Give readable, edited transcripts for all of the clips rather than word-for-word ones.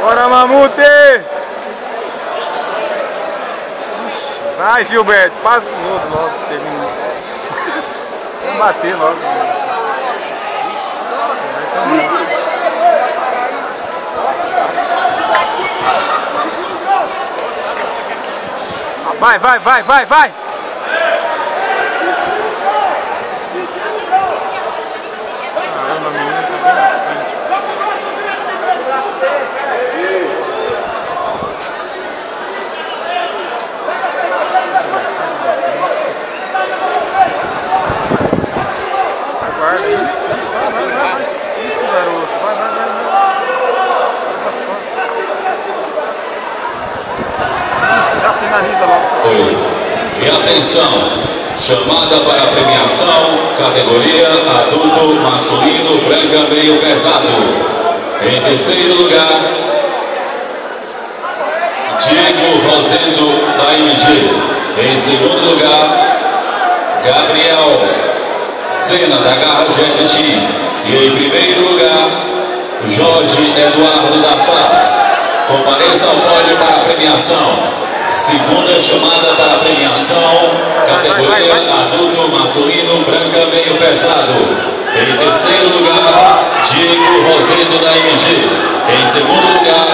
Bora, Mamute! Vai, Gilberto, passa o outro logo, termina. Vamos bater logo. Vai, vai, vai, vai, vai! Caramba, a menina tá bem na frente. Aguarda aí. Vai. Isso, garoto. Vai. Já finaliza logo. E atenção, chamada para a premiação, categoria adulto masculino branca meio pesado. Em terceiro lugar, Diego Rosendo da MG. Em segundo lugar, Gabriel Sena da Garra GFT. E em primeiro lugar, Jorge Eduardo da SAS. Compareça ao pódio para a premiação. Segunda chamada para a premiação, categoria adulto masculino branca meio pesado. Em terceiro lugar, Diego Rosendo da MG. Em segundo lugar,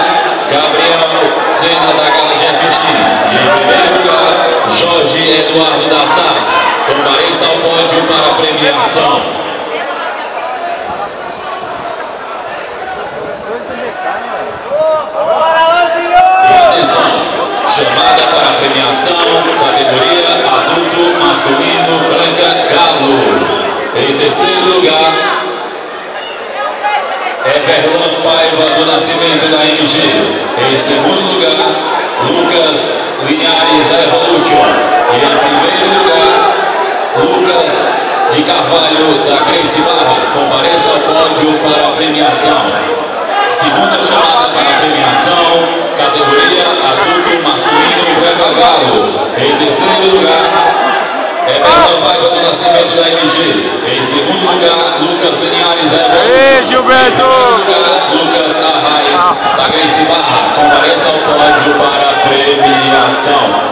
Gabriel Sena da Garra GFT. E em primeiro lugar, Jorge Eduardo da SAS. Compareça ao pódio para a premiação. Chamada para a premiação, categoria adulto masculino branca galo. Em terceiro lugar, Everlan Paiva do Nascimento da MG. Em segundo lugar, Lucas Linhares da Evolution. E em primeiro lugar, Lucas de Carvalho da Grace Barra. Compareça ao pódio para a premiação. Segunda chamada para a premiação, categoria adulto masculino branca galo. Em terceiro lugar, Everlan Paiva do Nascimento da MG. Em segundo lugar, Lucas Linhares da Evolution. Gilberto! Em primeiro lugar, Lucas Arraes da Grace Barra. Compareça ao pódio para a premiação.